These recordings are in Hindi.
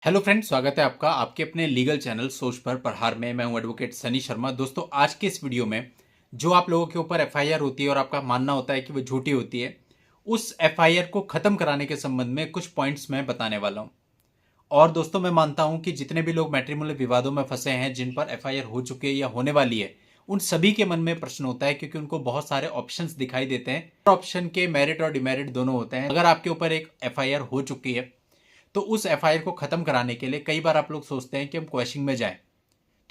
हेलो फ्रेंड्स, स्वागत है आपका आपके अपने लीगल चैनल सोच पर प्रहार में। मैं हूं एडवोकेट सनी शर्मा। दोस्तों, आज के इस वीडियो में जो आप लोगों के ऊपर एफआईआर होती है और आपका मानना होता है कि वो झूठी होती है, उस एफआईआर को खत्म कराने के संबंध में कुछ पॉइंट्स मैं बताने वाला हूं। और दोस्तों, मैं मानता हूं कि जितने भी लोग मैट्रिमोनियल विवादों में फंसे हैं, जिन पर एफआईआर हो चुकी है या होने वाली है, उन सभी के मन में प्रश्न होता है, क्योंकि उनको बहुत सारे ऑप्शंस दिखाई देते हैं। ऑप्शन के मेरिट और डिमेरिट दोनों होते हैं। अगर आपके ऊपर एक एफआईआर हो चुकी है तो उस एफआईआर को खत्म कराने के लिए कई बार आप लोग सोचते हैं कि हम क्वेश्चन में जाएं।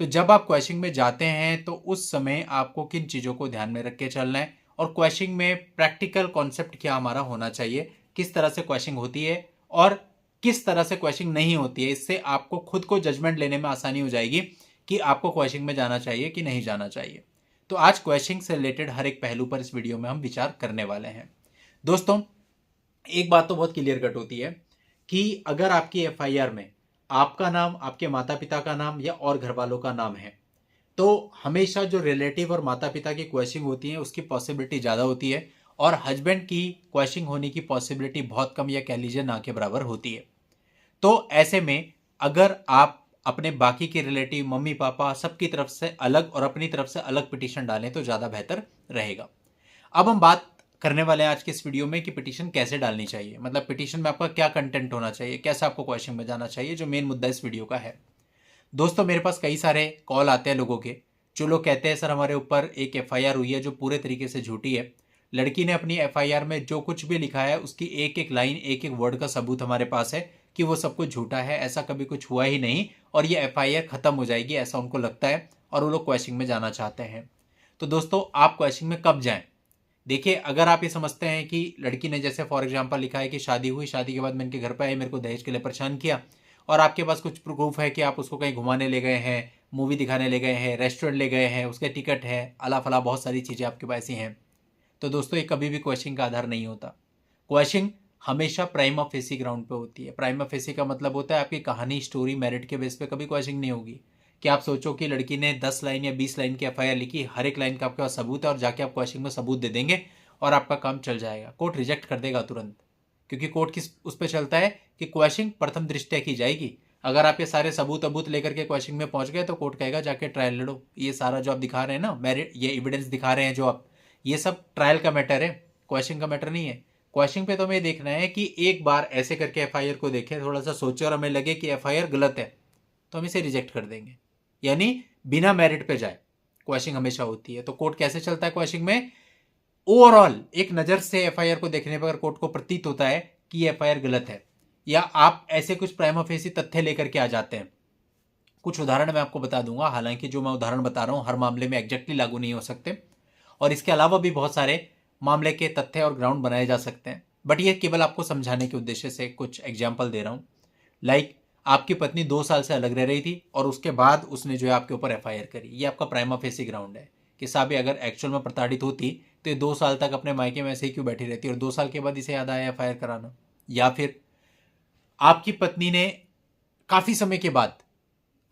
तो जब आप क्वेश्चन में जाते हैं तो उस समय आपको किन चीज़ों को ध्यान में रख के चलना है, और क्वेश्चन में प्रैक्टिकल कॉन्सेप्ट क्या हमारा होना चाहिए, किस तरह से क्वेश्चन होती है और किस तरह से क्वेश्चन नहीं होती है। इससे आपको खुद को जजमेंट लेने में आसानी हो जाएगी कि आपको क्वेश्चन में जाना चाहिए कि नहीं जाना चाहिए। तो आज क्वेश्चन से रिलेटेड हर एक पहलू पर इस वीडियो में हम विचार करने वाले हैं। दोस्तों, एक बात तो बहुत क्लियर कट होती है कि अगर आपकी एफआईआर में आपका नाम, आपके माता पिता का नाम या और घर वालों का नाम है, तो हमेशा जो रिलेटिव और माता पिता की क्वेश्चन होती है उसकी पॉसिबिलिटी ज़्यादा होती है, और हस्बैंड की क्वेश्चन होने की पॉसिबिलिटी बहुत कम या कह लीजिए ना के बराबर होती है। तो ऐसे में अगर आप अपने बाकी के रिलेटिव, मम्मी पापा, सबकी तरफ से अलग और अपनी तरफ से अलग पिटीशन डालें तो ज़्यादा बेहतर रहेगा। अब हम बात करने वाले हैं आज के इस वीडियो में कि पिटीशन कैसे डालनी चाहिए, मतलब पिटीशन में आपका क्या कंटेंट होना चाहिए, कैसे आपको क्वेश्चन में जाना चाहिए, जो मेन मुद्दा इस वीडियो का है। दोस्तों, मेरे पास कई सारे कॉल आते हैं लोगों के, जो लोग कहते हैं सर हमारे ऊपर एक एफआईआर हुई है जो पूरे तरीके से झूठी है। लड़की ने अपनी एफआईआर में जो कुछ भी लिखा है उसकी एक एक लाइन, एक एक वर्ड का सबूत हमारे पास है कि वो सब कुछ झूठा है, ऐसा कभी कुछ हुआ ही नहीं, और ये एफआईआर खत्म हो जाएगी ऐसा उनको लगता है, और वो लोग क्वेश्चन में जाना चाहते हैं। तो दोस्तों, आप क्वेश्चन में कब जाएं? देखिए, अगर आप ये समझते हैं कि लड़की ने जैसे फॉर एग्जांपल लिखा है कि शादी हुई, शादी के बाद मैं इनके घर पे आई, मेरे को दहेज के लिए परेशान किया, और आपके पास कुछ प्रूफ है कि आप उसको कहीं घुमाने ले गए हैं, मूवी दिखाने ले गए हैं, रेस्टोरेंट ले गए हैं, उसके टिकट है, अला फला बहुत सारी चीज़ें आपके पास ही हैं, तो दोस्तों ये कभी भी क्वेश्चन का आधार नहीं होता। क्वेश्चन हमेशा प्राइमा फेसी ग्राउंड पे होती है। प्राइमा फेसी का मतलब होता है आपकी कहानी, स्टोरी, मेरिट के बेस पे कभी क्वेश्चन नहीं होगी। कि आप सोचो कि लड़की ने 10 लाइन या 20 लाइन की एफआईआर लिखी, हर एक लाइन का आपके पास सबूत है, और जाके आप क्वेश्चन में सबूत दे देंगे और आपका काम चल जाएगा। कोर्ट रिजेक्ट कर देगा तुरंत, क्योंकि कोर्ट किस उस पर चलता है कि क्वेश्चन प्रथम दृष्टया की जाएगी। अगर आप ये सारे सबूत अबूत लेकर के क्वेश्चन में पहुंच गए तो कोर्ट कहेगा जाके ट्रायल लड़ो। ये सारा जो आप दिखा रहे हैं ना, मेरिट, ये एविडेंस दिखा रहे हैं जो आप, ये सब ट्रायल का मैटर है, क्वेश्चन का मैटर नहीं है। क्वेश्चन पे तो हमें देखना है कि एक बार ऐसे करके एफआईआर को देखें, थोड़ा सा सोचे, और हमें लगे कि एफआईआर गलत है तो हम इसे रिजेक्ट कर देंगे, यानी बिना मेरिट पे जाए क्वेश्चन हमेशा होती है। तो कोर्ट कैसे चलता है क्वेश्चन में? ओवरऑल एक नज़र से एफआईआर को देखने पर कोर्ट को प्रतीत होता है कि ये एफआईआर गलत है, या आप ऐसे कुछ प्राइमा फेसी तथ्य लेकर के आ जाते हैं। कुछ उदाहरण मैं आपको बता दूंगा, हालांकि जो मैं उदाहरण बता रहा हूं हर मामले में एग्जैक्टली लागू नहीं हो सकते, और इसके अलावा भी बहुत सारे मामले के तथ्य और ग्राउंड बनाए जा सकते हैं, बट ये केवल आपको समझाने के उद्देश्य से कुछ एग्जाम्पल दे रहा हूँ। लाइक, आपकी पत्नी 2 साल से अलग रह रही थी और उसके बाद उसने जो है आपके ऊपर एफआईआर करी, ये आपका प्राइमा फेसी ग्राउंड है कि साहब अगर एक्चुअल में प्रताड़ित होती तो ये 2 साल तक अपने मायके में ऐसे ही क्यों बैठी रहती, और 2 साल के बाद इसे याद आया एफआईआर कराना। या फिर आपकी पत्नी ने काफ़ी समय के बाद,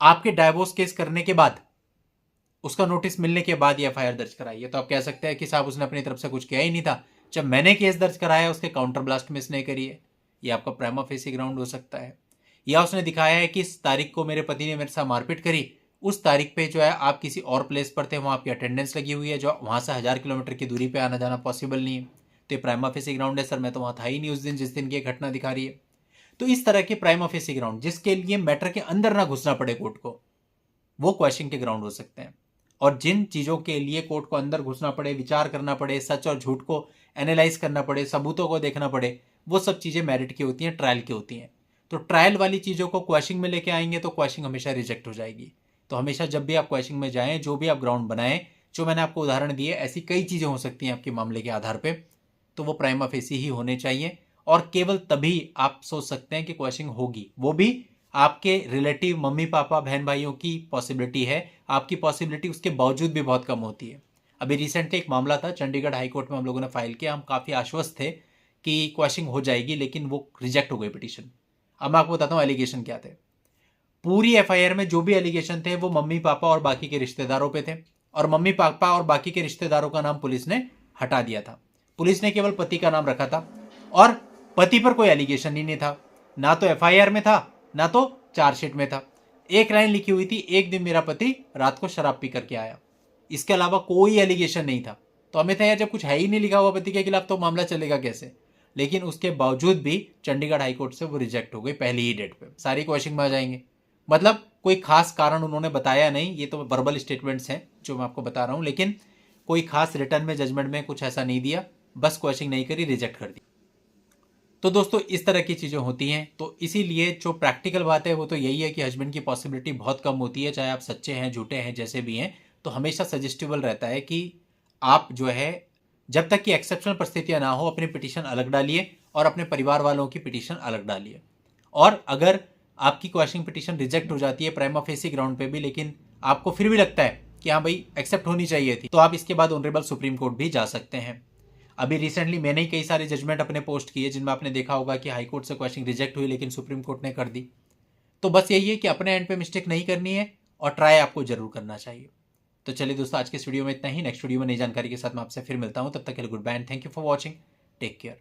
आपके डाइवोर्स केस करने के बाद, उसका नोटिस मिलने के बाद ये एफआईआर दर्ज कराई है, तो आप कह सकते हैं कि साहब उसने अपनी तरफ से कुछ किया ही नहीं था, जब मैंने केस दर्ज कराया उसके काउंटर ब्लास्ट में इसने करी है। ये आपका प्राइमा फेसी ग्राउंड हो सकता है। या उसने दिखाया है कि इस तारीख को मेरे पति ने मेरे साथ मारपीट करी, उस तारीख पे जो है आप किसी और प्लेस पर थे, वहाँ आपकी अटेंडेंस लगी हुई है, जो वहाँ से 1000 किलोमीटर की दूरी पे आना जाना पॉसिबल नहीं है, तो ये प्राइमा फेसी ग्राउंड है। सर मैं तो वहाँ था ही नहीं उस दिन जिस दिन की घटना दिखा रही है। तो इस तरह के प्राइमा फेसी ग्राउंड, जिसके लिए मैटर के अंदर ना घुसना पड़े कोर्ट को, वो क्वेश्चन के ग्राउंड हो सकते हैं। और जिन चीज़ों के लिए कोर्ट को अंदर घुसना पड़े, विचार करना पड़े, सच और झूठ को एनालाइज करना पड़े, सबूतों को देखना पड़े, वो सब चीज़ें मेरिट की होती हैं, ट्रायल की होती हैं। तो ट्रायल वाली चीज़ों को क्वेश्चन में लेके आएंगे तो क्वेश्चन हमेशा रिजेक्ट हो जाएगी। तो हमेशा जब भी आप क्वेश्चन में जाएं, जो भी आप ग्राउंड बनाएं, जो मैंने आपको उदाहरण दिए, ऐसी कई चीज़ें हो सकती हैं आपके मामले के आधार पर, तो वो प्राइमा फेसी ही होने चाहिए, और केवल तभी आप सोच सकते हैं कि क्वेश्चन होगी, वो भी आपके रिलेटिव, मम्मी पापा, बहन भाइयों की पॉसिबिलिटी है। आपकी पॉसिबिलिटी उसके बावजूद भी बहुत कम होती है। अभी रिसेंटली एक मामला था, चंडीगढ़ हाई कोर्ट में हम लोगों ने फाइल किया, हम काफ़ी आश्वस्त थे कि क्वेश्चन हो जाएगी, लेकिन वो रिजेक्ट हो गई पिटीशन। अब मैं आपको बताता हूँ एलिगेशन क्या थे। पूरी एफआईआर में जो भी एलिगेशन थे वो मम्मी पापा और बाकी के रिश्तेदारों पे थे, और मम्मी पापा और बाकी के रिश्तेदारों का नाम पुलिस ने हटा दिया था। पुलिस ने केवल पति का नाम रखा था, और पति पर कोई एलिगेशन ही नहीं था, ना तो एफआईआर में था, ना तो चार्जशीट में था। एक लाइन लिखी हुई थी, एक दिन मेरा पति रात को शराब पी करके आया। इसके अलावा कोई एलिगेशन नहीं था। तो हमें था यार, जब कुछ है ही नहीं लिखा हुआ पति के खिलाफ तो मामला चलेगा कैसे। लेकिन उसके बावजूद भी चंडीगढ़ हाईकोर्ट से वो रिजेक्ट हो गई पहली ही डेट पे। सारी क्वेश्चन में आ जाएंगे। मतलब कोई खास कारण उन्होंने बताया नहीं, ये तो वर्बल स्टेटमेंट्स हैं जो मैं आपको बता रहा हूं, लेकिन कोई खास रिटर्न में जजमेंट में कुछ ऐसा नहीं दिया, बस क्वेश्चन नहीं करी, रिजेक्ट कर दी। तो दोस्तों इस तरह की चीज़ें होती हैं। तो इसीलिए जो प्रैक्टिकल बात है वो तो यही है कि हस्बैंड की पॉसिबिलिटी बहुत कम होती है, चाहे आप सच्चे हैं झूठे हैं जैसे भी हैं। तो हमेशा सजेस्टेबल रहता है कि आप जो है, जब तक कि एक्सेप्शनल परिस्थितियां ना हो, अपनी पिटीशन अलग डालिए और अपने परिवार वालों की पिटीशन अलग डालिए। और अगर आपकी क्वेश्चन पिटीशन रिजेक्ट हो जाती है प्राइमा फेसी ग्राउंड पे भी, लेकिन आपको फिर भी लगता है कि हाँ भाई एक्सेप्ट होनी चाहिए थी, तो आप इसके बाद ऑनरेबल सुप्रीम कोर्ट भी जा सकते हैं। अभी रिसेंटली मैंने ही कई सारे जजमेंट अपने पोस्ट किए जिनमें आपने देखा होगा कि हाई कोर्ट से क्वेश्चन रिजेक्ट हुई लेकिन सुप्रीम कोर्ट ने कर दी। तो बस यही है कि अपने एंड पे मिस्टेक नहीं करनी है और ट्राई आपको जरूर करना चाहिए। तो चलिए दोस्तों, आज के इस वीडियो में इतना ही। नेक्स्ट वीडियो में नई जानकारी के साथ मैं आपसे फिर मिलता हूं। तब तक के लिए good bye and thank you for watching. Take care.